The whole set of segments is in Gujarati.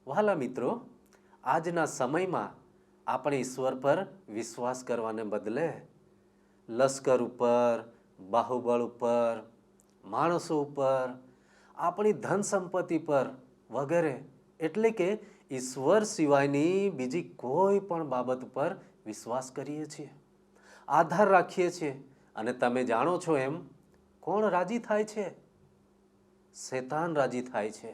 વહાલા મિત્રો, આજના સમયમાં આપણે ઈશ્વર પર વિશ્વાસ કરવાને બદલે લશ્કર ઉપર, બાહુબળ ઉપર, માણસો ઉપર, આપણી ધન સંપત્તિ પર વગેરે એટલે કે ઈશ્વર સિવાયની બીજી કોઈ પણ બાબત પર વિશ્વાસ કરીએ છીએ, આધાર રાખીએ છીએ. અને તમે જાણો છો એમ કોણ રાજી થાય છે? શેતાન રાજી થાય છે.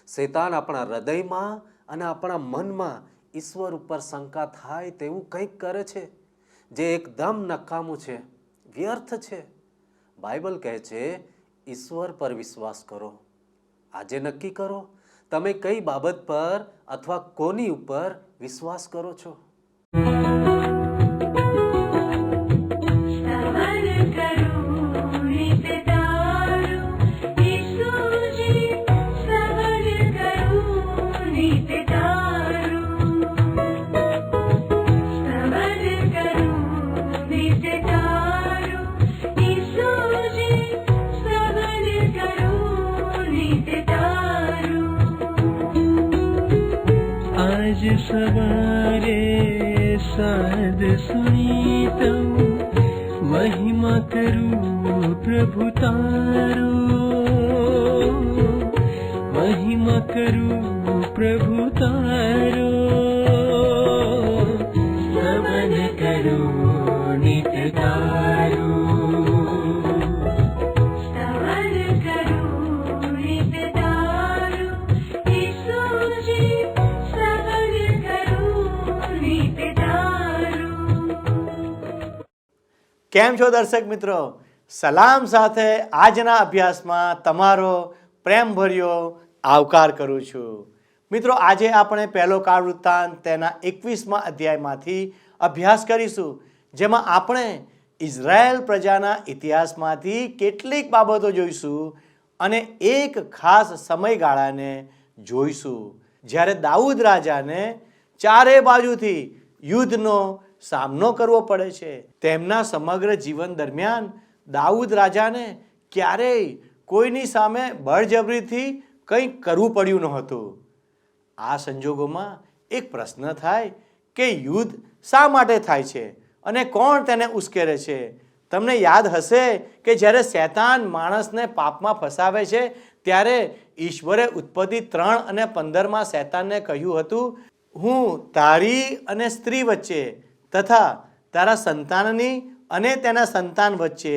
શેતાન આપણા હૃદયમાં અને આપણા મનમાં ઈશ્વર ઉપર શંકા થાય તેવું કંઈક કરે છે જે એકદમ નકામું છે, વ્યર્થ છે. બાઇબલ કહે છે ઈશ્વર પર વિશ્વાસ કરો. આજે નક્કી કરો તમે કઈ બાબત પર અથવા કોની ઉપર વિશ્વાસ કરો છો. आज सवारे साध सुनी तऊ महिमा करूं प्रभु तारो, महिमा करूं प्रभु तारो, स्तवन करूं नित्य तारो. કેમ છો દર્શક મિત્રો? સલામ સાથે આજના અભ્યાસમાં તમારો પ્રેમભર્યો આવકાર કરું છું. મિત્રો, આજે આપણે પહેલો કાળ વૃત્તાંત તેના 21મા અધ્યાયમાંથી અભ્યાસ કરીશું, જેમાં આપણે ઇઝરાયેલ પ્રજાના ઇતિહાસમાંથી કેટલીક બાબતો જોઈશું અને એક ખાસ સમયગાળાને જોઈશું જ્યારે દાઉદ રાજાને ચારે બાજુથી યુદ્ધનો સામનો કરવો પડે છે. તેમના સમગ્ર જીવન દરમિયાન દાઉદ રાજાને ક્યારેય કોઈની સામે બળજબરીથી કંઈ કરવું પડ્યું નહોતું. આ સંજોગોમાં એક પ્રશ્ન થાય કે યુદ્ધ શા માટે થાય છે અને કોણ તેને ઉશ્કેરે છે? તમને યાદ હશે કે જ્યારે શૈતાન માણસને પાપમાં ફસાવે છે ત્યારે ઈશ્વરે ઉત્પત્તિ 3 અને 15માં શૈતાનને કહ્યું હતું, હું તારી અને સ્ત્રી વચ્ચે તથા તારા સંતાનની અને તેના સંતાન વચ્ચે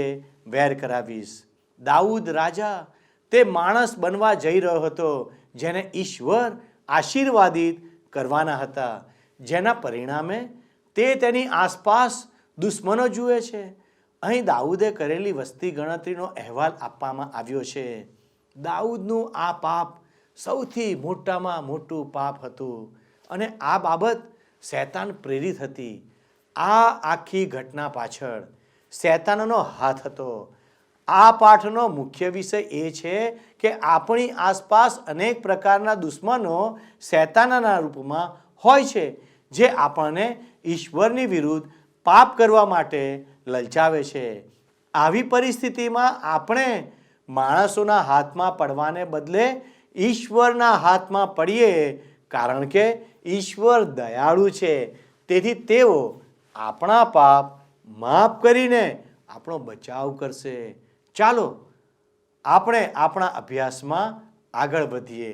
વેર કરાવીશ. દાઉદ રાજા તે માણસ બનવા જઈ રહ્યો હતો જેને ઈશ્વર આશીર્વાદિત કરવાના હતા, જેના પરિણામે તે તેની આસપાસ દુશ્મનો જુએ છે. અહીં દાઉદે કરેલી વસ્તી ગણતરીનો અહેવાલ આપવામાં આવ્યો છે. દાઉદનું આ પાપ સૌથી મોટામાં મોટું પાપ હતું અને આ બાબત શૈતાન પ્રેરિત હતી. આ આખી ઘટના પાછળ શૈતાનનો હાથ હતો. આ પાઠનો મુખ્ય વિષય એ છે કે આપણી આસપાસ અનેક પ્રકારના દુશ્મનો શૈતાનના રૂપમાં હોય છે જે આપણને ઈશ્વરની વિરુદ્ધ પાપ કરવા માટે લલચાવે છે. આવી પરિસ્થિતિમાં આપણે માણસોના હાથમાં પડવાને બદલે ઈશ્વરના હાથમાં પડીએ, કારણ કે ઈશ્વર દયાળુ છે. તેથી તેઓ આપણા પાપ માફ કરીને આપણો બચાવ કરશે. ચાલો આપણે આપણા અભ્યાસમાં આગળ વધીએ.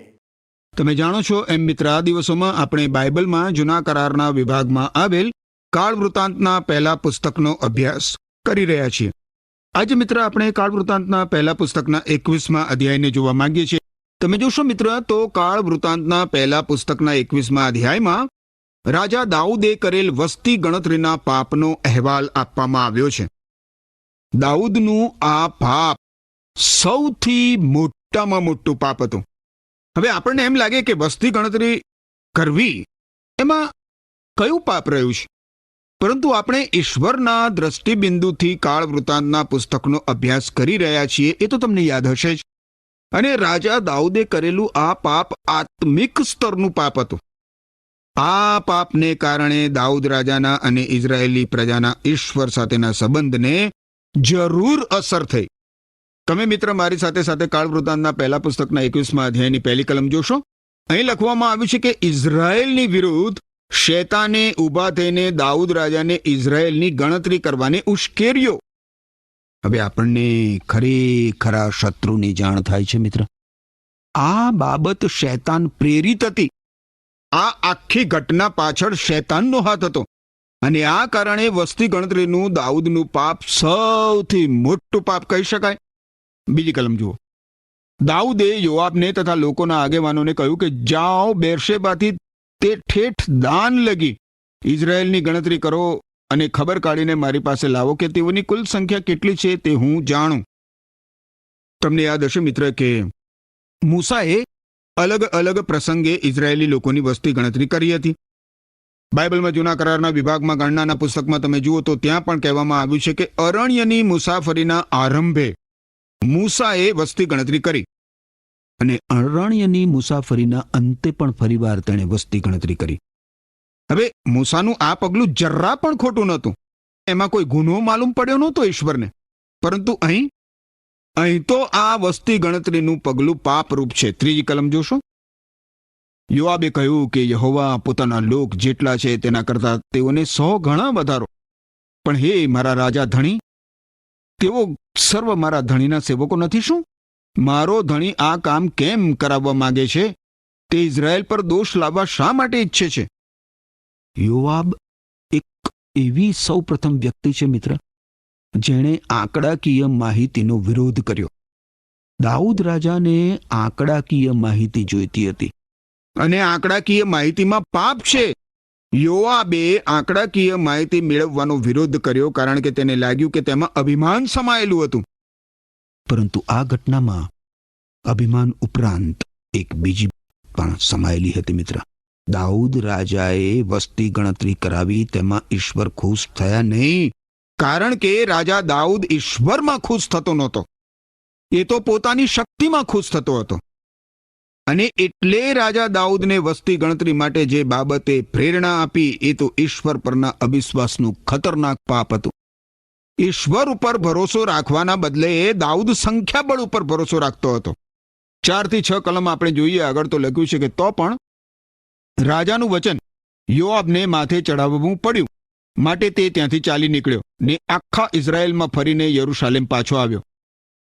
તમે જાણો છો એમ મિત્ર, આ દિવસોમાં આપણે બાઇબલમાં જૂના કરારના વિભાગમાં આવેલ કાળ વૃત્તાંતના પહેલા પુસ્તકનો અભ્યાસ કરી રહ્યા છીએ. આજે મિત્ર આપણે કાળ વૃત્તાંતના પહેલા પુસ્તકના 21મા અધ્યાયને જોવા માંગીએ છીએ. તમે જોશો મિત્ર તો કાળ વૃત્તાંતના પહેલા પુસ્તકના 21મા અધ્યાયમાં રાજા દાઉદે કરેલ વસ્તી ગણતરીના પાપનો અહેવાલ આપવામાં આવ્યો છે. દાઉદનું આ પાપ સૌથી મોટામાં મોટું પાપ હતું. હવે આપણને એમ લાગે કે વસ્તી ગણતરી કરવી એમાં કયું પાપ રહ્યું છે, પરંતુ આપણે ઈશ્વરના દ્રષ્ટિબિંદુથી કાળ વૃત્તાંતના પુસ્તકનો અભ્યાસ કરી રહ્યા છીએ એ તો તમને યાદ હશે જ. અને રાજા દાઉદે કરેલું આ પાપ આત્મિક સ્તરનું પાપ હતું. આ પાપને કારણે દાઉદ રાજાના અને ઇઝરાયેલી પ્રજાના ઈશ્વર સાથેના સંબંધને જરૂર અસર થઈ. તમે મિત્ર મારી સાથે સાથે કાળ વૃત્તાંતના પહેલા પુસ્તકના 21મા અધ્યાયની પહેલી કલમ જોશો અહીં લખવામાં આવ્યું છે કે ઇઝરાયેલની વિરુદ્ધ શેતાને ઊભા થઈને દાઉદ રાજાને ઇઝરાયેલની ગણતરી કરવાને ઉશ્કેર્યો. હવે આપણને ખરેખર શત્રુની જાણ થાય છે મિત્ર. આ બાબત શૈતાન પ્રેરિત હતી. આ આખી ઘટના પાછળ શૈતાનનો હાથ હતો અને આ કારણે વસ્તી ગણતરીનું દાઉદનું પાપ સૌથી મોટું પાપ કહી શકાય. બીજી કલમ જુઓ. દાઉદે યોઆબને તથા લોકોના આગેવાનોને કહ્યું કે જાઓ બેરશેબાથી તે ઠેઠ દાન લગી ઇઝરાયેલની ગણતરી કરો અને ખબર કાઢીને મારી પાસે લાવો કે તેઓની કુલ સંખ્યા કેટલી છે તે હું જાણું. તમને યાદ હશે મિત્ર કે મૂસાએ અલગ અલગ પ્રસંગે ઇઝરાયેલી લોકોની વસ્તી ગણતરી કરી હતી. બાઇબલમાં જૂના કરારના વિભાગમાં ગણનાના પુસ્તકમાં તમે જુઓ તો ત્યાં પણ કહેવામાં આવ્યું છે કે અરણ્યની મુસાફરીના આરંભે મૂસાએ વસ્તી ગણતરી કરી અને અરણ્યની મુસાફરીના અંતે પણ ફરીવાર તેણે વસ્તી ગણતરી કરી. હવે મૂસાનું આ પગલું જરા પણ ખોટું નહોતું. એમાં કોઈ ગુનો માલુમ પડ્યો નહોતો ઈશ્વરને. પરંતુ અહીં તો આ વસ્તી ગણતરીનું પગલું પાપરૂપ છે. ત્રીજી કલમ જોશો. યોઆબે કહ્યું કે યહોવા પોતાના લોક જેટલા છે તેના કરતા તેઓને 100 ગણા વધારો. પણ હે મારા રાજા ધણી, તેઓ સર્વ મારા ધણીના સેવકો નથી શું? મારો ધણી આ કામ કેમ કરાવવા માંગે છે? તે ઇઝરાયેલ પર દોષ લાવવા શા માટે ઈચ્છે છે? યોઆબ એક એવી સૌ પ્રથમ વ્યક્તિ છે મિત્ર જેણે આંકડાકીય માહિતીનો વિરોધ કર્યો. દાઉદ રાજાને આંકડાકીય માહિતી જોઈતી હતી અને આંકડાકીય માહિતીમાં પાપ છે. યોઆબે આંકડાકીય માહિતી મેળવવાનો વિરોધ કર્યો કારણ કે તેને લાગ્યું કે તેમાં અભિમાન સમાયેલું હતું. પરંતુ આ ઘટનામાં અભિમાન ઉપરાંત એક બીજી પણ સમાયેલી હતી મિત્ર. દાઉદ રાજાએ વસ્તી ગણતરી કરાવી તેમાં ઈશ્વર ખુશ થયા નહીં, કારણ કે રાજા દાઉદ ઈશ્વરમાં ખુશ થતો નહોતો. એ તો પોતાની શક્તિમાં ખુશ થતો હતો. અને એટલે રાજા દાઉદને વસ્તી ગણતરી માટે જે બાબતે પ્રેરણા આપી એ તો ઈશ્વર પરના અવિશ્વાસનું ખતરનાક પાપ હતું. ઈશ્વર ઉપર ભરોસો રાખવાના બદલે દાઉદ સંખ્યાબળ ઉપર ભરોસો રાખતો હતો. 4 થી 6 કલમ આપણે જોઈએ આગળ તો લખ્યું છે કે તો પણ રાજાનું વચન યોઆબને માથે ચડાવવું પડ્યું, માટે તે ત્યાંથી ચાલી નીકળ્યો ને આખા ઇઝરાયેલમાં ફરીને યરૂશાલેમ પાછો આવ્યો.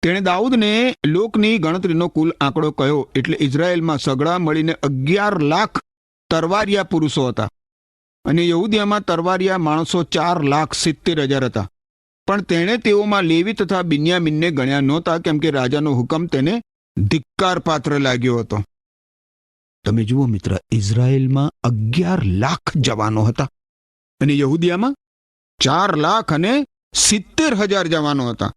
તેણે દાઉદને લોકની ગણતરીનો કુલ આંકડો કહ્યો એટલે ઇઝરાયેલમાં સગડા મળીને 11 લાખ તરવારિયા પુરુષો હતા અને યહૂદિયામાં તરવારિયા માણસો 4,70,000 હતા. પણ તેણે તેઓમાં લેવી તથા બિન્યામીનને ગણ્યા નહોતા, કેમ કે રાજાનો હુકમ તેને ધિક્કાર પાત્ર લાગ્યો હતો. તમે જુઓ મિત્ર, ઇઝરાયેલમાં 11 લાખ જવાનો હતા અને યહૂદિયામાં 4,70,000 જવાનો હતા.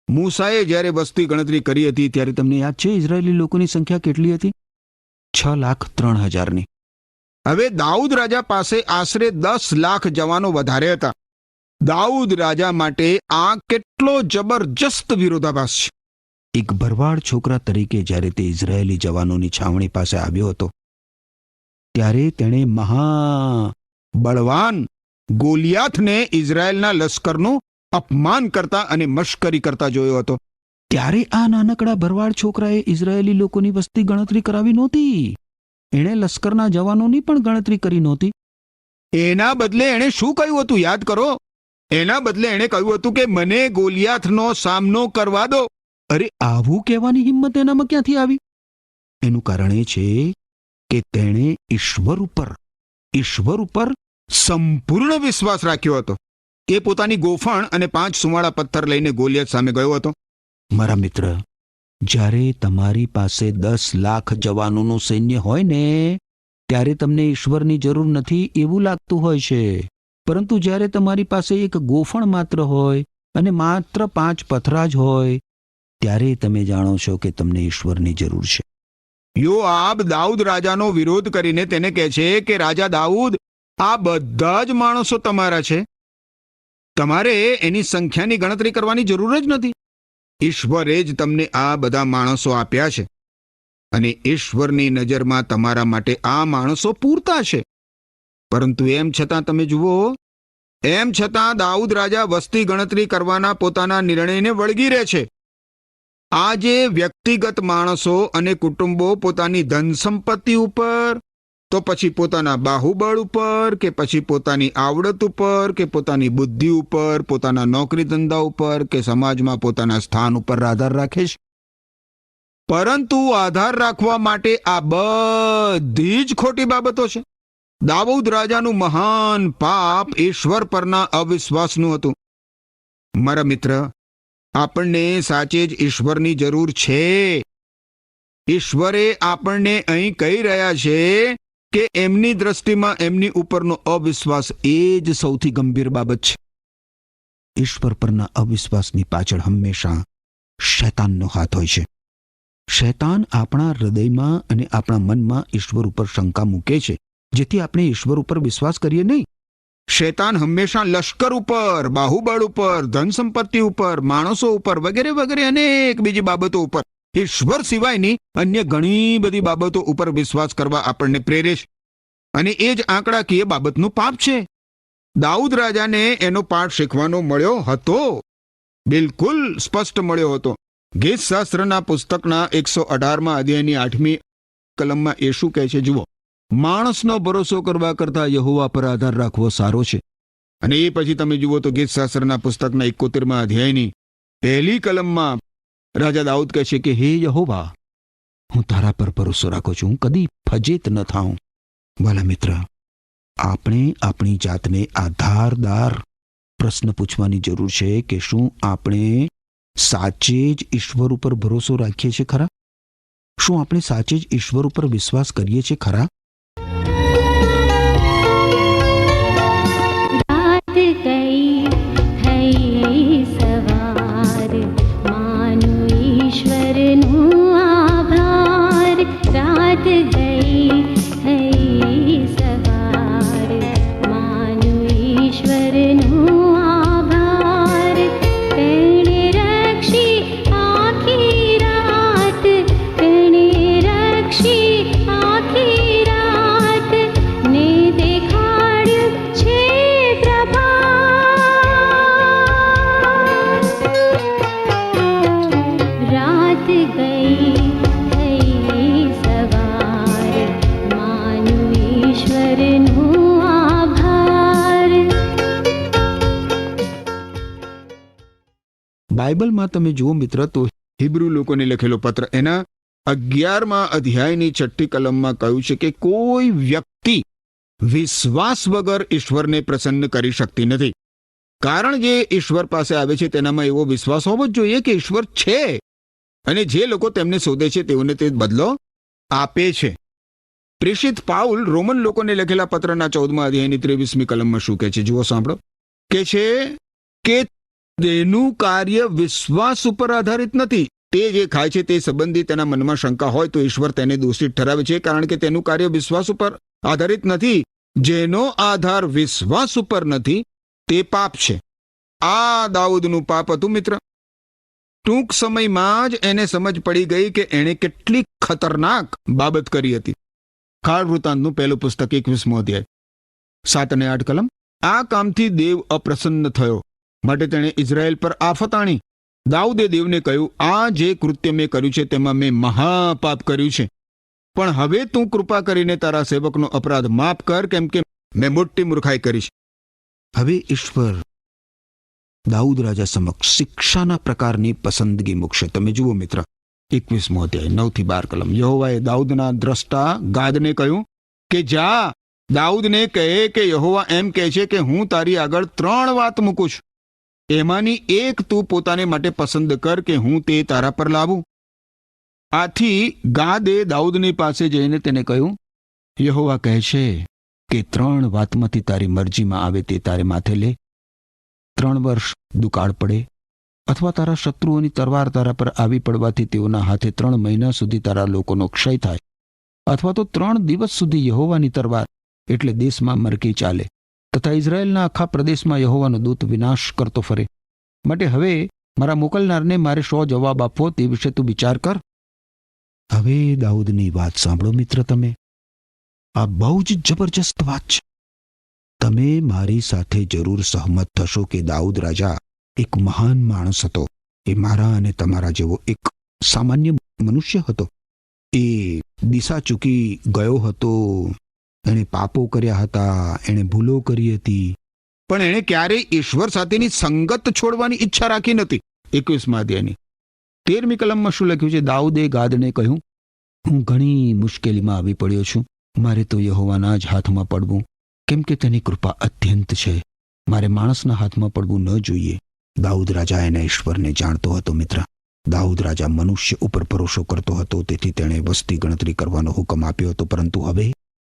મૂસાએ જ્યારે વસ્તી ગણતરી કરી હતી ત્યારે તમને યાદ છે ઇઝરાયેલી લોકોની સંખ્યા કેટલી હતી? 6,03,000ની. હવે દાઉદ રાજા પાસે આશરે 10 લાખ જવાનો વધારે હતા. દાઉદ રાજા માટે આ કેટલો જબરજસ્ત વિરોધાભાસ છે. એક ભરવાડ છોકરા તરીકે જ્યારે તે ઇઝરાયેલી જવાનોની છાવણી પાસે આવ્યો હતો ત્યારે તેણે બળવાન ગોલિયાથને ઇઝરાયેલના લશ્કરનું અપમાન કરતા અને મશ્કરી કરતા જોયો હતો. ત્યારે આ નાનકડા ભરવાડ છોકરાએ ઇઝરાયેલી લોકોની વસ્તી ગણતરી કરાવી નહોતી. એણે લશ્કરના જવાનોની પણ ગણતરી કરી નહોતી. એના બદલે એણે શું કહ્યું હતું યાદ કરો? એના બદલે એણે કહ્યું હતું કે મને ગોલિયાથનો સામનો કરવા દો. અરે, આવું કહેવાની હિંમત એનામાં ક્યાંથી આવી? એનું કારણ એ છે કે તેણે ઈશ્વર ઉપર સંપૂર્ણ વિશ્વાસ રાખ્યો હતો. એ પોતાની ગોફણ અને 5 સુવાળા પથ્થર લઈને ગોલિયત સામે ગયો હતો. મારા મિત્ર, જ્યારે તમારી પાસે 10 લાખ જવાનોનું સૈન્ય હોય ને ત્યારે તમને ઈશ્વરની જરૂર નથી એવું લાગતું હોય છે. પરંતુ જ્યારે તમારી પાસે એક ગોફણ માત્ર હોય અને માત્ર 5 પથરા જ હોય ત્યારે તમે જાણો છો કે તમને ઈશ્વરની જરૂર છે. યોઆબ દાઉદ રાજાનો વિરોધ કરીને તેને કહે છે કે રાજા દાઉદ, આ બધા જ માણસો તમારા છે. તમારે એની સંખ્યાની ગણતરી કરવાની જરૂર જ નથી. ઈશ્વરે જ તમને આ બધા માણસો આપ્યા છે અને ઈશ્વરની નજરમાં તમારા માટે આ માણસો પૂરતા છે. પરંતુ એમ છતાં તમે જુઓ, એમ છતાં દાઉદ રાજા વસ્તી ગણતરી કરવાના પોતાના નિર્ણયને વળગી રહે છે. આજે વ્યક્તિગત માણસો અને કુટુંબો પોતાની ધન સંપત્તિ ઉપર, તો પછી પોતાના બાહુબળ ઉપર, કે પછી પોતાની આવડત ઉપર, કે પોતાની બુદ્ધિ ઉપર, પોતાના નોકરી ધંધા ઉપર, કે સમાજમાં પોતાના સ્થાન ઉપર આધાર રાખે છે. પરંતુ આધાર રાખવા માટે આ બધી જ ખોટી બાબતો છે. દાઉદ રાજાનું મહાન પાપ ઈશ્વર પરના અવિશ્વાસનું હતું. મારા મિત્ર, આપણને સાચે જ ઈશ્વરની જરૂર છે. ઈશ્વરે આપણને અહીં કહી રહ્યા છે કે એમની દ્રષ્ટિમાં એમની ઉપરનો અવિશ્વાસ એ જ સૌથી ગંભીર બાબત છે. ઈશ્વર પરના અવિશ્વાસની પાછળ હંમેશા શૈતાનનો હાથ હોય છે. શૈતાન આપણા હૃદયમાં અને આપણા મનમાં ઈશ્વર ઉપર શંકા મૂકે છે, જેથી આપણે ઈશ્વર ઉપર વિશ્વાસ કરીએ નહીં. શૈતાન હંમેશા લશ્કર ઉપર, બાહુબળ ઉપર, ધન સંપત્તિ ઉપર, માણસો ઉપર વગેરે વગેરે અનેક બીજી બાબતો ઉપર, ઈશ્વર સિવાયની અન્ય ઘણી બધી બાબતો ઉપર વિશ્વાસ કરવા આપણને પ્રેરે છે. અને એ જ આંકડાકીય બાબતનું પાપ છે. દાઉદ રાજાને એનો પાઠ શીખવાનો મળ્યો હતો, બિલકુલ સ્પષ્ટ મળ્યો હતો. ગીતશાસ્ત્રના પુસ્તકના 118મા અધ્યાયની 8મી કલમમાં એ શું કહે છે જુઓ: માણસનો ભરોસો કરવા કરતા યહોવા પર આધાર રાખવો સારો છે. અને એ પછી તમે જુઓ તો ગીતશાસ્ત્રના પુસ્તકના 71મા અધ્યાયની 1લી કલમમાં રાજા દાઉદ કહે છે કે હે યહોવા, હું તારા પર ભરોસો રાખું છું, હું કદી ફજેત ન થાઉં. વાલા મિત્ર, આપણે આપણી જાતને આધારદાર પ્રશ્ન પૂછવાની જરૂર છે કે શું આપણે સાચે જ ઈશ્વર ઉપર ભરોસો રાખીએ છીએ ખરા? શું આપણે સાચે જ ઈશ્વર ઉપર વિશ્વાસ કરીએ છીએ ખરા? રાત ગઈ થઈ સવાર, માનું ઈશ્વરનું આભાર. રાત ગઈ થઈ સવાર, માનું ઈશ્વરનું આભાર. તેણે રક્ષી આખી રાત, તેણે રક્ષી આખી રાત, ને દેખાડ્યું છે પ્રભાત. રાત ગઈ થઈ સવાર, માનું ઈશ્વરનું આભાર. બાઇબલમાં તમે જુઓ મિત્ર તો હિબ્રુ લોકોને લખેલો પત્ર એના 11મા અધ્યાયની 6ઠી કલમમાં કહ્યું છે કે કોઈ વ્યક્તિ વિશ્વાસ વગર ઈશ્વરને પ્રસન્ન કરી શકતી નથી. કારણ જે ઈશ્વર પાસે આવે છે તેનામાં એવો વિશ્વાસ હોવો જ જોઈએ કે ઈશ્વર છે, અને જે લોકો તેમને શોધે છે તેઓને તે બદલો આપે છે. પ્રેષિત પાઉલ રોમન લોકોને લખેલા પત્રના 14મા અધ્યાયની 23મી કલમમાં શું કહે છે જુઓ, સાંભળો. કે છે કે તેનું કાર્ય વિશ્વાસ ઉપર આધારિત નથી. તે જે ખાય છે તે સંબંધી તેના મનમાં શંકા હોય તો ઈશ્વર તેને દોષિત ઠરાવે છે, કારણ કે તેનું કાર્ય વિશ્વાસ ઉપર આધારિત નથી. જેનો આધાર વિશ્વાસ ઉપર નથી તે પાપ છે. આ દાઉદનું પાપ હતું મિત્ર. ટૂંક સમયમાં જ એને સમજ પડી ગઈ કે એણે કેટલી ખતરનાક બાબત કરી હતી. કાળ વૃત્તાંતનું પહેલું પુસ્તક 21મો અધ્યાય 7 અને 8 કલમ. આ કામથી દેવ અપ્રસન્ન થયો, માટે તેણે ઇઝરાયેલ પર આફત આણી. દાઉદે દેવને કહ્યું, આ જે કૃત્ય મેં કર્યું છે તેમાં મેં મહાપાપ કર્યું છે, પણ હવે તું કૃપા કરીને તારા સેવકનો અપરાધ માફ કર, કેમ કે મેં મોટી મૂર્ખાઈ કરી છે. હવે ઈશ્વર દાઉદ રાજા સમક્ષ શિક્ષાના પ્રકારની પસંદગી મૂકશે. તમે જુઓ મિત્ર 21મો અધ્યાય 9 થી 12 કલમ. યહોવાએ દાઉદના દ્રષ્ટા ગાદને કહ્યું કે જા, દાઉદને કહે કે યહોવા એમ કહે છે કે હું તારી આગળ 3 વાત મૂકું છું, એમાંની એક તું પોતાને માટે પસંદ કર કે હું તે તારા પર લાવું. આથી ગાદે દાઉદની પાસે જઈને તેને કહ્યું, યહોવા કહે છે કે 3 વાતમાંથી તારી મરજીમાં આવે તે તારે માથે લે. 3 વર્ષ દુકાળ પડે, અથવા તારા શત્રુઓની તલવાર તારા પર આવી પડવાથી તેઓના હાથે 3 મહિના સુધી તારા લોકોનો ક્ષય થાય, અથવા તો 3 દિવસ સુધી યહોવાની તલવાર એટલે દેશમાં મરકી ચાલે, તથા ઇઝરાયેલના આખા પ્રદેશમાં યહોવાનો દૂત વિનાશ કરતો ફરે. માટે હવે મારા મોકલનારને મારે 100 જવાબ આપવો તે વિશે તું વિચાર કર. હવે દાઉદની વાત સાંભળો મિત્ર તમે. આ બહુ જ જબરજસ્ત વાત છે. તમે મારી સાથે જરૂર સહમત થશો કે દાઉદ રાજા એક મહાન માણસ હતો. એ મારા અને તમારા જેવો એક સામાન્ય મનુષ્ય હતો. એ દિશા ચૂકી ગયો હતો. એણે પાપો કર્યા હતા, એણે ભૂલો કરી હતી, પણ એણે ક્યારેય ઈશ્વર સાથેની સંગત છોડવાની ઈચ્છા રાખી નથી. 21મા અધ્યાયની 13મી કલમમાં શું લખ્યું છે? દાઉદે ગાદને કહ્યું, હું ઘણી મુશ્કેલીમાં આવી પડ્યો છું. મારે તો યહોવાના જ હાથમાં પડવું, કેમ કે તેની કૃપા અત્યંત છે. મારે માણસના હાથમાં પડવું ન જોઈએ. દાઉદ રાજા એના ઈશ્વરને જાણતો હતો મિત્ર. દાઉદ રાજા મનુષ્ય ઉપર ભરોસો કરતો હતો, તેથી તેણે વસ્તી ગણતરી કરવાનો હુકમ આપ્યો હતો. પરંતુ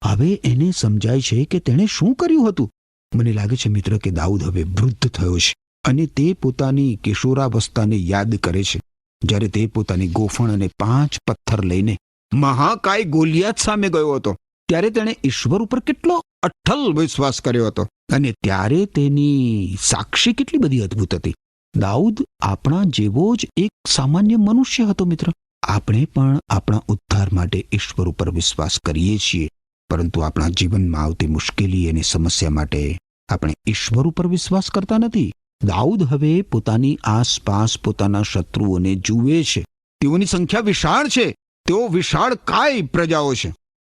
હવે એને સમજાય છે કે તેણે શું કર્યું હતું. મને લાગે છે મિત્ર કે દાઉદ હવે વૃદ્ધ થયો છે અને તે પોતાની કિશોરાવસ્થાને યાદ કરે છે, જ્યારે તે પોતાની ગોફણ અને 5 પથ્થર લઈને મહાકાય ગોલિયાત સામે ગયો હતો. ત્યારે તેણે ઈશ્વર ઉપર કેટલો અઠ્ઠલ વિશ્વાસ કર્યો હતો અને ત્યારે તેની સાક્ષી કેટલી બધી અદ્ભુત હતી. દાઉદ આપણા જેવો જ એક સામાન્ય મનુષ્ય હતો મિત્ર. આપણે પણ આપણા ઉદ્ધાર માટે ઈશ્વર ઉપર વિશ્વાસ કરીએ છીએ, પરંતુ આપણા જીવનમાં આવતી મુશ્કેલી અને સમસ્યા માટે આપણે ઈશ્વર ઉપર વિશ્વાસ કરતા નથી. દાઉદ હવે પોતાની આસપાસ પોતાના શત્રુઓને જુએ છે. તેઓની સંખ્યા વિશાળ છે. તેઓ વિશાળ કાય પ્રજાઓ છે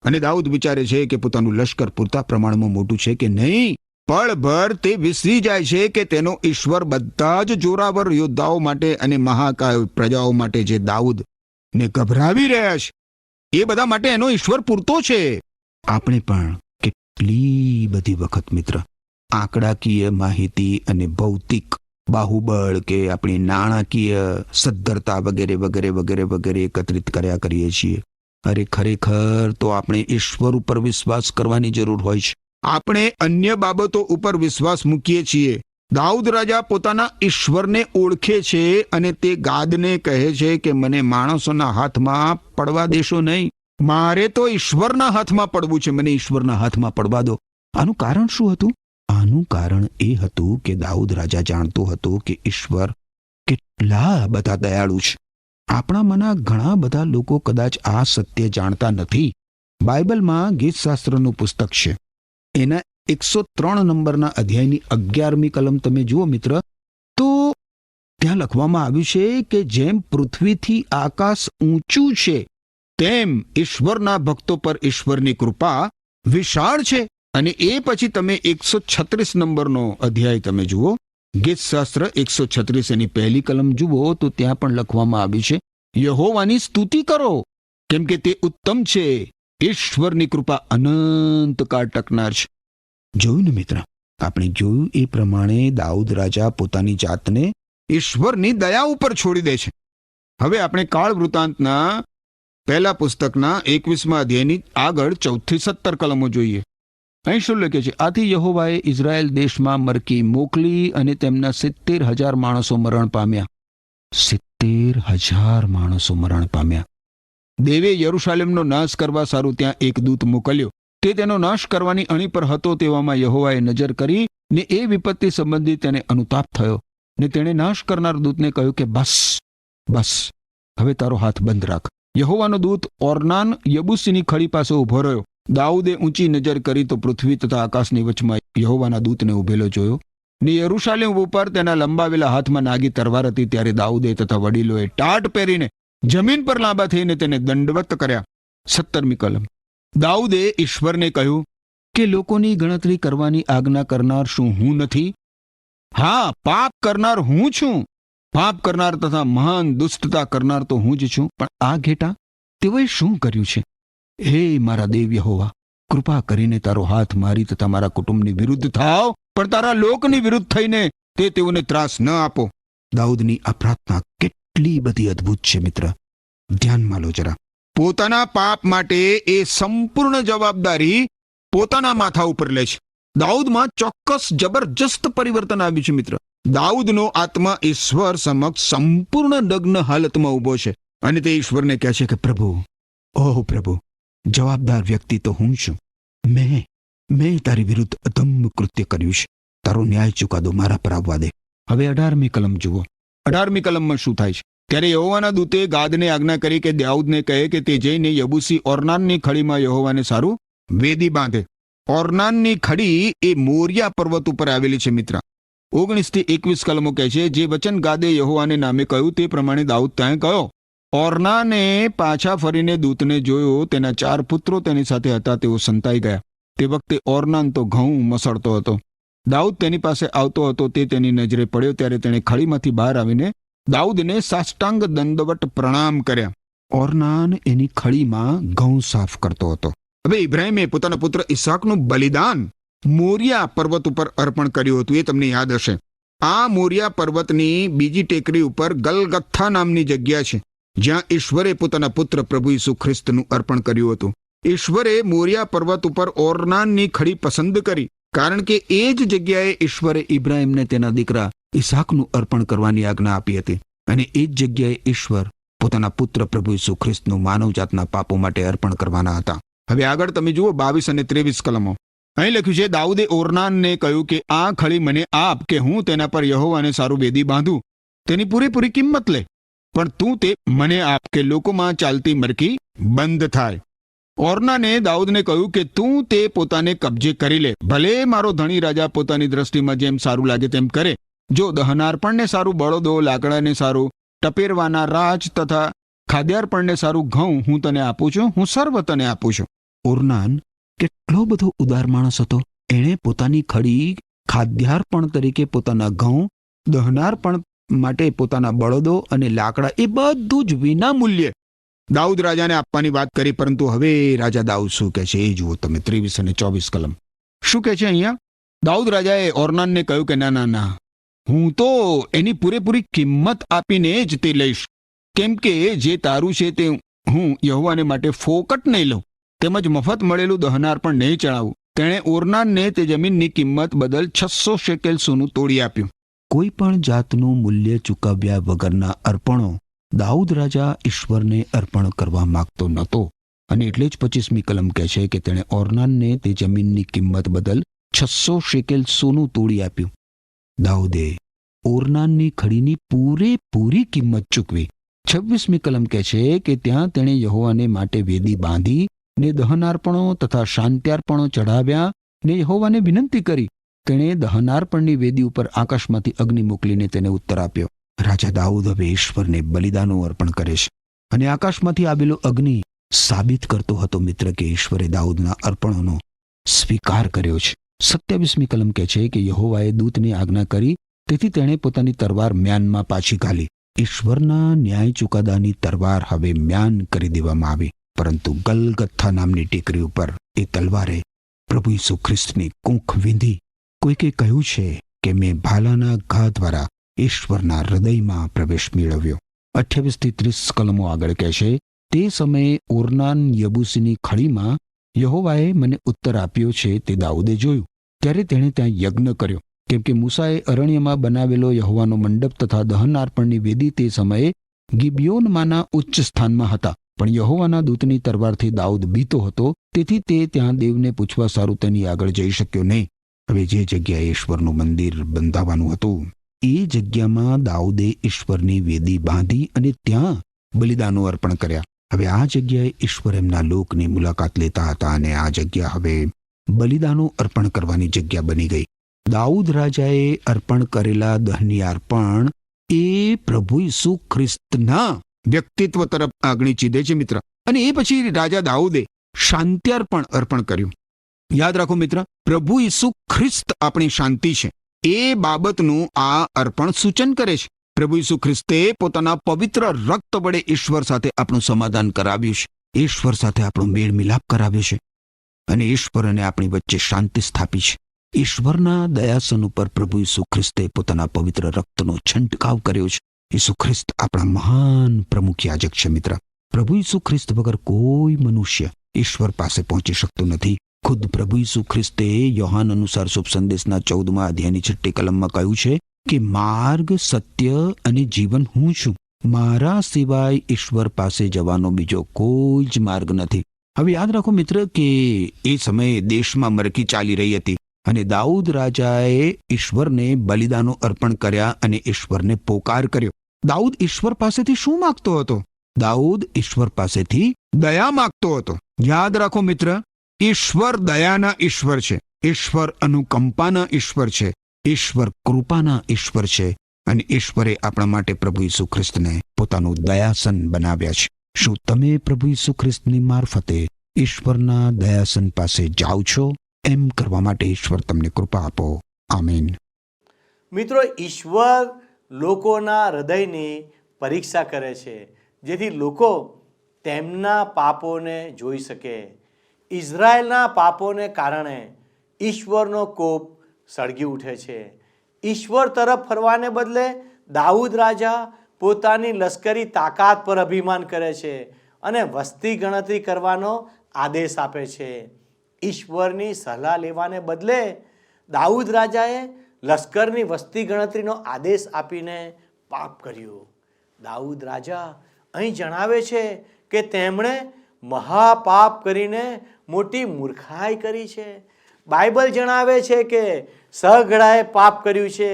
અને દાઉદ વિચારે છે કે પોતાનું લશ્કર પૂરતા પ્રમાણમાં મોટું છે કે નહીં. પળભર તે વિસરી જાય છે કે તેનો ઈશ્વર બધા જ જોરાવર યોદ્ધાઓ માટે અને મહાકાય પ્રજાઓ માટે જે દાઉદ ને ગભરાવી રહ્યા છે, એ બધા માટે એનો ઈશ્વર પૂરતો છે. આપણે પણ કેટલી બધી વખત મિત્ર આંકડાકીય માહિતી અને ભૌતિક બાહુબળ કે આપણી નાણાકીય સદ્ધરતા વગેરે વગેરે વગેરે વગેરે એકત્રિત કર્યા કરીએ છીએ. અરે ખરેખર તો આપણે ઈશ્વર ઉપર વિશ્વાસ કરવાની જરૂર હોય છે. આપણે અન્ય બાબતો ઉપર વિશ્વાસ મૂકીએ છીએ. દાઉદ રાજા પોતાના ઈશ્વરને ઓળખે છે અને તે ગાદને કહે છે કે મને માણસોના હાથમાં પડવા દેશો નહીં. મારે તો ઈશ્વરના હાથમાં પડવું છે. મને ઈશ્વરના હાથમાં પડવા દો. આનું કારણ શું હતું? આનું કારણ એ હતું કે દાઉદ રાજા જાણતો હતો કે ઈશ્વર કેટલા બધા દયાળુ છે. આપણામાંના ઘણા બધા લોકો કદાચ આ સત્ય જાણતા નથી. બાઇબલમાં ગીતશાસ્ત્રનું પુસ્તક છે, એના 103 નંબરના અધ્યાયની 11મી કલમ તમે જુઓ મિત્ર, તો ત્યાં લખવામાં આવ્યું છે કે જેમ પૃથ્વીથી આકાશ ઊંચું છે તેમ ઈશ્વરના ભક્તો પર ઈશ્વરની કૃપા વિશાળ છે. અને એ પછી તમે 136 નંબરનો અધ્યાય તમે જુઓ, ગીતશાસ્ત્ર 136 એની પહેલી કલમ જુઓ, તો ત્યાં પણ લખવામાં આવ્યું છે, યહોવાની સ્તુતિ કરો કેમ કે તે ઉત્તમ છે, ઈશ્વરની કૃપા અનંતકાળ ટકનાર છે. જોયું ને મિત્ર, આપણે જોયું એ પ્રમાણે દાઉદ રાજા પોતાની જાતને ઈશ્વરની દયા ઉપર છોડી દે છે. હવે આપણે કાળ વૃત્તાંતના પહેલા પુસ્તકના 21મા અધ્યાયની આગળ 14 થી 17 કલમો જોઈએ. અહીં શું લખે છે? આથી યહોવાએ ઇઝરાયલ દેશમાં મરકી મોકલી અને તેમના 70,000 માણસો મરણ પામ્યા. 70,000 માણસો મરણ પામ્યા. દેવે યરૂશાલેમનો નાશ કરવા સારું ત્યાં એક દૂત મોકલ્યો. તે તેનો નાશ કરવાની અણી પર હતો. તેવામાં યહોવાએ નજર કરી ને એ વિપત્તિ સંબંધી તેને અનુતાપ થયો ને તેણે નાશ કરનાર દૂતને કહ્યું કે બસ હવે તારો હાથ બંધ રાખ. યહોવાનો દૂત ઓર્નાન યબુસીની ખડી પાસે ઉભો રહ્યો. દાઉદે ઊંચી નજર કરી તો પૃથ્વી તથા આકાશની વચમાં યહોવાના દૂતને ઉભેલો જોયો ને યરૂશાલેમ ઉપર તેના લંબાવેલા હાથમાં નાગી તરવાર હતી. ત્યારે દાઉદે તથા વડીલોએ ટાટ પહેરીને જમીન પર લાંબા થઈને તેને દંડવત કર્યા. 17મી કલમ. દાઉદે ઈશ્વરને કહ્યું કે લોકોની ગણતરી કરવાની આજ્ઞા કરનાર શું હું નથી? હા, પાપ કરનાર હું છું. પાપ કરનાર તથા મહાન દુષ્ટતા કરનાર તો હું જ છું. પણ આ ઘેટા તેઓએ શું કર્યું છે? હે મારા દેવ યહોવા, કૃપા કરીને તારો હાથ મારી તથા મારા કુટુંબની વિરુદ્ધ થાવ, પણ તારા લોકની વિરુદ્ધ થઈને તેઓને ત્રાસ ન આપો. દાઉદની આ પ્રાર્થના કેટલી બધી અદ્ભુત છે મિત્ર. ધ્યાનમાં લો જરા. પોતાના પાપ માટે એ સંપૂર્ણ જવાબદારી પોતાના માથા ઉપર લે છે. દાઉદમાં ચોક્કસ જબરજસ્ત પરિવર્તન આવ્યું છે મિત્ર. દાઉદનો આત્મા ઈશ્વર સમક્ષ સંપૂર્ણ નગ્ન હાલતમાં ઊભો છે અને તે ઈશ્વરને કહે છે કે પ્રભુ, ઓહ પ્રભુ, જવાબદાર વ્યક્તિ તો હું છું. મેં તારી વિરુદ્ધ અધમ્ય કૃત્ય કર્યું છે. તારો ન્યાય ચુકાદો મારા પર આવવા દે. હવે 18મી કલમ જુઓ. 18મી કલમમાં શું થાય છે? ત્યારે યહોવાના દૂતે ગાદને આજ્ઞા કરી કે દાઉદને કહે કે તે જઈને યબુસી ઓર્નાનની ખડીમાં યહોવાને સારું વેદી બાંધે. ઓર્નાનની ખડી એ મોરિયા પર્વત ઉપર આવેલી છે મિત્ર. 19 થી 21 કલમો કહે છે, જે વચન ગાદે યહોવાને નામે કહ્યું તે પ્રમાણે દાઉદ ત્યાં ગયો ઓર્નાને પાછા ફરીને દૂતને જોયો. તેના 4 પુત્રો તેની સાથે હતા. તેઓ સંતાઈ ગયા. તે વખતે ઓર્નાન તો ઘઉં મસળતો હતો. દાઉદ તેની પાસે આવતો હતો. તે તેની નજરે પડ્યો ત્યારે તેણે ખળીમાંથી બહાર આવીને દાઉદને સાષ્ટાંગ દંડવટ પ્રણામ કર્યા. ઓર્નાન એની ખળીમાં ઘઉં સાફ કરતો હતો. હવે ઇબ્રાહિમે પોતાના પુત્ર ઈસાકનું બલિદાન મોરિયા પર્વત ઉપર અર્પણ કર્યું હતું. એ તમને યાદ હશે. આ મોરિયા પર્વતની બીજી ટેકરી ઉપર ગલગથ્થા નામની જગ્યા છે, જ્યાં ઈશ્વરે પોતાના પુત્ર પ્રભુ ઈસુ ખ્રિસ્તનું અર્પણ કર્યું હતું. ઈશ્વરે મોરિયા પર્વત ઉપર ઓર્નાનની ખડી પસંદ કરી, કારણ કે એ જ જગ્યાએ ઈશ્વરે ઇબ્રાહિમને તેના દીકરા ઈસાકનું અર્પણ કરવાની આજ્ઞા આપી હતી. અને એ જ જગ્યાએ ઈશ્વર પોતાના પુત્ર પ્રભુ ઈસુ ખ્રિસ્તનું માનવજાતના પાપો માટે અર્પણ કરવાના હતા. હવે આગળ તમે જુઓ 22 અને 23 કલમો. અહીં લખ્યું છે, દાઉદે ઓર્નાનને કહ્યું કે આ ખળી મને આપ, કે હું તેના પર યહોવાને સારું વેદી બાંધું. તેની પૂરેપૂરી કિંમત લે, પણ તું તે મને આપ, કે લોકોમાં ચાલતી મરકી બંધ થાય. ઓર્નાને દાઉદને કહ્યું કે તું તે પોતાને કબજે કરી લે. ભલે મારો ધણી રાજા પોતાની દ્રષ્ટિમાં જેમ સારું લાગે તેમ કરે. જો દહનાર્પણને સારું બળદો, લાકડાને સારું ટપેરવાના રાજ તથા ખાદ્યાર્પણને સારું ઘઉં હું તને આપું છું, હું સર્વ તને આપું છું. ઓર્નાન કેટલો બધો ઉદાર માણસ હતો. એણે પોતાની ખડી ખાદ્યાર્પણ તરીકે પોતાના ઘઉં, દહનાર્પણ માટે પોતાના બળદો અને લાકડા, એ બધું જ વિના મૂલ્યે દાઉદ રાજાને આપવાની વાત કરી. પરંતુ હવે રાજા દાઉદ શું કહે છે એ જુઓ તમે 23 અને 24 કલમ. શું કહે છે અહીંયા? દાઉદ રાજાએ ઓર્નાનને કહ્યું કે ના ના ના, હું તો એની પૂરેપૂરી કિંમત આપીને જ તે લઈશ, કેમ કે જે તારું છે તે હું યહોવાને માટે ફોકટ નહીં લઉં, તેમજ મફત મળેલું દહનાર્પણ નહીં ચડાવું. તેણે ઓર્નાનને તે જમીનની કિંમત બદલ 600 શેકેલ સોનું તોડી આપ્યું. કોઈ પણ જાતનું મૂલ્ય ચૂકવ્યા વગરના અર્પણો દાઉદ રાજા ઈશ્વરને અર્પણ કરવા માંગતો નહોતો. અને એટલે જ 25મી કલમ કહે છે કે તેણે ઓર્નાનને તે જમીનની કિંમત બદલ 600 શેકેલ સોનું તોડી આપ્યું. દાઉદે ઓર્નાનની ખડીની પૂરેપૂરી કિંમત ચૂકવી. 26મી કલમ કહે છે કે ત્યાં તેણે યહોવાને માટે વેદી બાંધી ને દહનાર્પણો તથા શાંત્યાર્પણો ચઢાવ્યા ને યહોવાને વિનંતી કરી. તેણે દહનાર્પણની વેદી ઉપર આકાશમાંથી અગ્નિ મોકલીને તેને ઉત્તર આપ્યો. રાજા દાઉદ હવે ઈશ્વરને બલિદાનનું અર્પણ કરે છે. અને આકાશમાંથી આવેલો અગ્નિ સાબિત કરતો હતો મિત્ર કે ઈશ્વરે દાઉદના અર્પણોનો સ્વીકાર કર્યો છે. 27મી કલમ કહે છે કે યહોવાએ દૂતની આજ્ઞા કરી, તેથી તેણે પોતાની તરવાર મ્યાનમાં પાછી ઘાલી. ઈશ્વરના ન્યાય ચુકાદાની તરવાર હવે મ્યાન કરી દેવામાં આવી. પરંતુ ગલગથ્થા નામની ટેકરી ઉપર એ તલવારે પ્રભુ ઈસુ ખ્રિસ્તની કૂંખ વીંધી. કોઈકે કહ્યું છે કે મેં ભાલાના ઘા દ્વારા ઈશ્વરના હૃદયમાં પ્રવેશ મેળવ્યો. 28 થી 30 કલમો આગળ કહે છે, તે સમયે ઓર્નાન યબૂસીની ખડીમાં યહોવાએ મને ઉત્તર આપ્યો છે તે દાઉદે જોયું. ત્યારે તેણે ત્યાં યજ્ઞ કર્યો, કેમ કે મૂસાએ અરણ્યમાં બનાવેલો યહોવાનો મંડપ તથા દહનાર્પણની વેદી તે સમયે ગિબિયોનમાંના ઉચ્ચ સ્થાનમાં હતા. પણ યહોવાના દૂતની તરવારથી દાઉદ બીતો હતો, તેથી તે ત્યાં દેવને પૂછવા સારું તેની આગળ જઈ શક્યો નહીં. હવે જે જગ્યાએ ઈશ્વરનું મંદિર બંધાવાનું હતું એ જગ્યામાં દાઉદે ઈશ્વરની વેદી બાંધી અને ત્યાં બલિદાનો અર્પણ કર્યા. હવે આ જગ્યાએ ઈશ્વર એમના લોકની મુલાકાત લેતા હતા અને આ જગ્યા હવે બલિદાનો અર્પણ કરવાની જગ્યા બની ગઈ. દાઉદ રાજાએ અર્પણ કરેલા દહની અર્પણ એ પ્રભુ ઈસુ ખ્રિસ્તના વ્યક્તિત્વ તરફ આગળ ચીધે છે મિત્ર. અને એ પછી રાજા દાઉદે શાંત્યાર્પણ અર્પણ કર્યું. યાદ રાખો મિત્ર, પ્રભુ ઈસુ ખ્રિસ્ત આપણી શાંતિ છે. એ બાબતનું આ અર્પણ સૂચન કરે છે. પ્રભુ ઈસુ ખ્રિસ્તે પોતાના પવિત્ર રક્ત વડે ઈશ્વર સાથે આપણું સમાધાન કરાવ્યું છે. ઈશ્વર સાથે આપણો મેળ મિલાપ કરાવ્યો છે અને ઈશ્વર અને આપણી વચ્ચે શાંતિ સ્થાપી છે. ઈશ્વરના દયાસન ઉપર પ્રભુ ઈસુ ખ્રિસ્તે પોતાના પવિત્ર રક્તનો છંટકાવ કર્યો છે. ઈસુ ખ્રિસ્ત આપણા મહાન પ્રમુખ યાજક છે મિત્ર. પ્રભુ ઈસુ ખ્રિસ્ત વગર કોઈ મનુષ્ય ઈશ્વર પાસે પહોંચી શકતો નથી. ખુદ પ્રભુ ઈસુ ખ્રિસ્તે યોહાન અનુસાર શુભ સંદેશના 14મા અધ્યાયની 6ઠ્ઠી કલમમાં કહ્યું છે કે માર્ગ, સત્ય અને જીવન હું છું. મારા સિવાય ઈશ્વર પાસે જવાનો બીજો કોઈ જ માર્ગ નથી. હવે યાદ રાખો મિત્ર કે એ સમયે દેશમાં મરકી ચાલી રહી હતી અને દાઉદ રાજાએ ઈશ્વરને બલિદાનો અર્પણ કર્યા અને ઈશ્વરને પોકાર કર્યો. દાઉદ ઈશ્વર પાસેથી શું માંગતો હતો? દાઉદ ઈશ્વર પાસેથી દયા માંગતો હતો. યાદ રાખો મિત્ર, ઈશ્વર દયાના ઈશ્વર છે. ઈશ્વર અનુકંપાના ઈશ્વર છે. ઈશ્વર કૃપાના ઈશ્વર છે. અને ઈશ્વરે આપણા માટે પ્રભુ ઈસુ ખ્રિસ્તને પોતાનું દયાસન બનાવ્યા છે. શું તમે પ્રભુ ઈસુ ખ્રિસ્તની મારફતે ઈશ્વરના દયાસન પાસે જાઓ છો? એમ કરવા માટે ઈશ્વર તમને કૃપા આપો. આમીન. મિત્રો, ઈશ્વર લોકોના હૃદયની પરીક્ષા કરે છે જેથી લોકો તેમના પાપોને જોઈ શકે. ઇઝરાયેલના પાપોને કારણે ઈશ્વરનો કોપ સળગી ઉઠે છે. ઈશ્વર તરફ ફરવાને બદલે દાઉદ રાજા પોતાની લશ્કરી તાકાત પર અભિમાન કરે છે અને વસ્તી ગણતરી કરવાનો આદેશ આપે છે. ઈશ્વરની સલાહ લેવાને બદલે દાઉદ રાજાએ લશ્કરની વસ્તી ગણતરીનો આદેશ આપીને પાપ કર્યું. દાઉદ રાજા અહીં જણાવે છે કે તેમણે મહાપાપ કરીને મોટી મૂર્ખાઈ કરી છે. બાઇબલ જણાવે છે કે સહગળાએ પાપ કર્યું છે.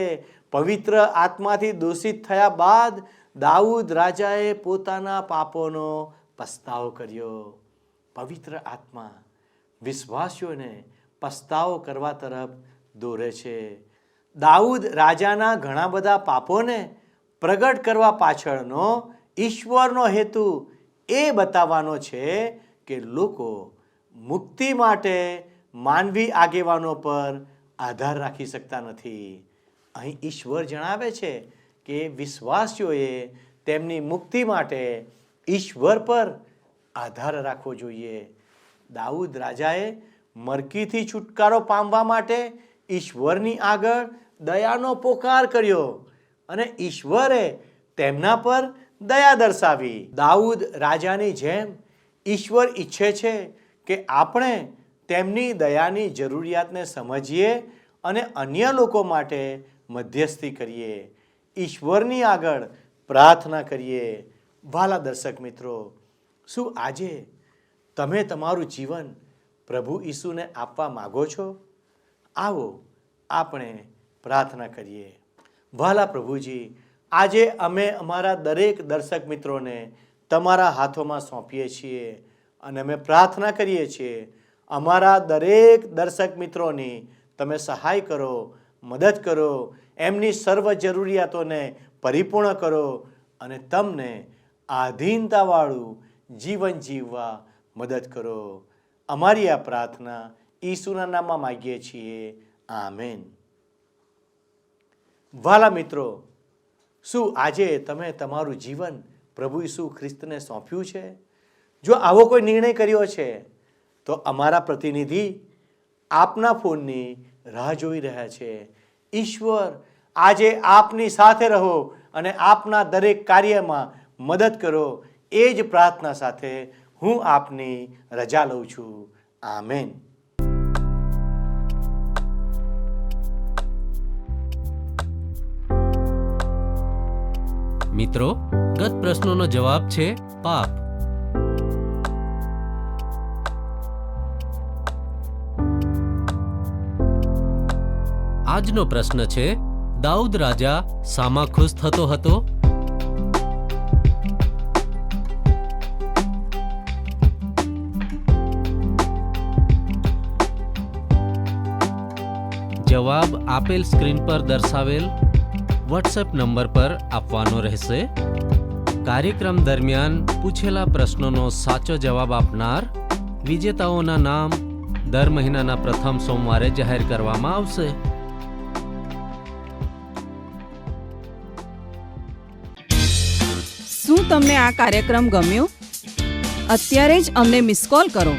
પવિત્ર આત્માથી દૂષિત થયા બાદ દાઉદ રાજાએ પોતાના પાપોનો પસ્તાવો કર્યો. પવિત્ર આત્મા વિશ્વાસીઓને પસ્તાવો કરવા તરફ દોરે છે. દાઉદ રાજાના ઘણા બધા પાપોને પ્રગટ કરવા પાછળનો ઈશ્વરનો હેતુ એ બતાવવાનો છે કે લોકો મુક્તિ માટે માનવી આગેવાનો પર આધાર રાખી શકતા નથી. અહીં ઈશ્વર જણાવે છે કે વિશ્વાસીઓએ તેમની મુક્તિ માટે ઈશ્વર પર આધાર રાખવો જોઈએ. દાઉદ રાજાએ મરકીથી છુટકારો પામવા માટે ઈશ્વરની આગળ દયાનો પોકાર કર્યો અને ઈશ્વરે તેમના પર દયા દર્શાવી. દાઉદ રાજાની જેમ ઈશ્વર ઈચ્છે છે કે આપણે તેમની દયાની જરૂરિયાતને સમજીએ અને અન્ય લોકો માટે મધ્યસ્થી કરીએ. ઈશ્વરની આગળ પ્રાર્થના કરીએ. વાલા દર્શક મિત્રો, શું આજે તમે તમારું જીવન પ્રભુ ઈસુને આપવા માગો છો? આવો આપણે પ્રાર્થના કરીએ. વાલા પ્રભુજી, આજે અમે અમારા દરેક દર્શક મિત્રોને તમારા હાથોમાં સોંપીએ છીએ અને અમે પ્રાર્થના કરીએ છીએ અમારા દરેક દર્શક મિત્રોની તમે સહાય કરો, મદદ કરો, એમની સર્વ જરૂરિયાતોને પરિપૂર્ણ કરો અને તમને આધીનતાવાળું જીવન જીવવા મદદ કરો. અમારી આ પ્રાર્થના ઈસુના નામમાં માગીએ છીએ. આમેન. વાલા મિત્રો, શું આજે તમે તમારું જીવન પ્રભુ ઈસુ ખ્રિસ્તને સોંપ્યું છે? જો આવો કોઈ નિર્ણય કર્યો છે તો અમારા પ્રતિનિધિ આપના ફોનની રાહ જોઈ રહ્યા છે. ઈશ્વર આજે આપની સાથે રહો અને આપના દરેક કાર્યમાં મદદ કરો. એ જ પ્રાર્થના સાથે હું આપની રજા લઉં છું. આમેન. મિત્રો, ગત પ્રશ્નોનો જવાબ છે પાપ. આજનો પ્રશ્ન છે, દાઉદ રાજા શામાં ખુશ થતો હતો? જવાબ આપેલ સ્ક્રીન પર દર્શાવેલ વોટ્સએપ નંબર પર આપવાનો રહેશે. કાર્યક્રમ દરમિયાન પૂછેલા પ્રશ્નોનો સાચો જવાબ આપનાર વિજેતાઓના નામ દર મહિનાના પ્રથમ સોમવારે જાહેર કરવામાં આવશે. શું તમને આ કાર્યક્રમ ગમ્યો? અત્યારે જ અમને મિસ કોલ કરો.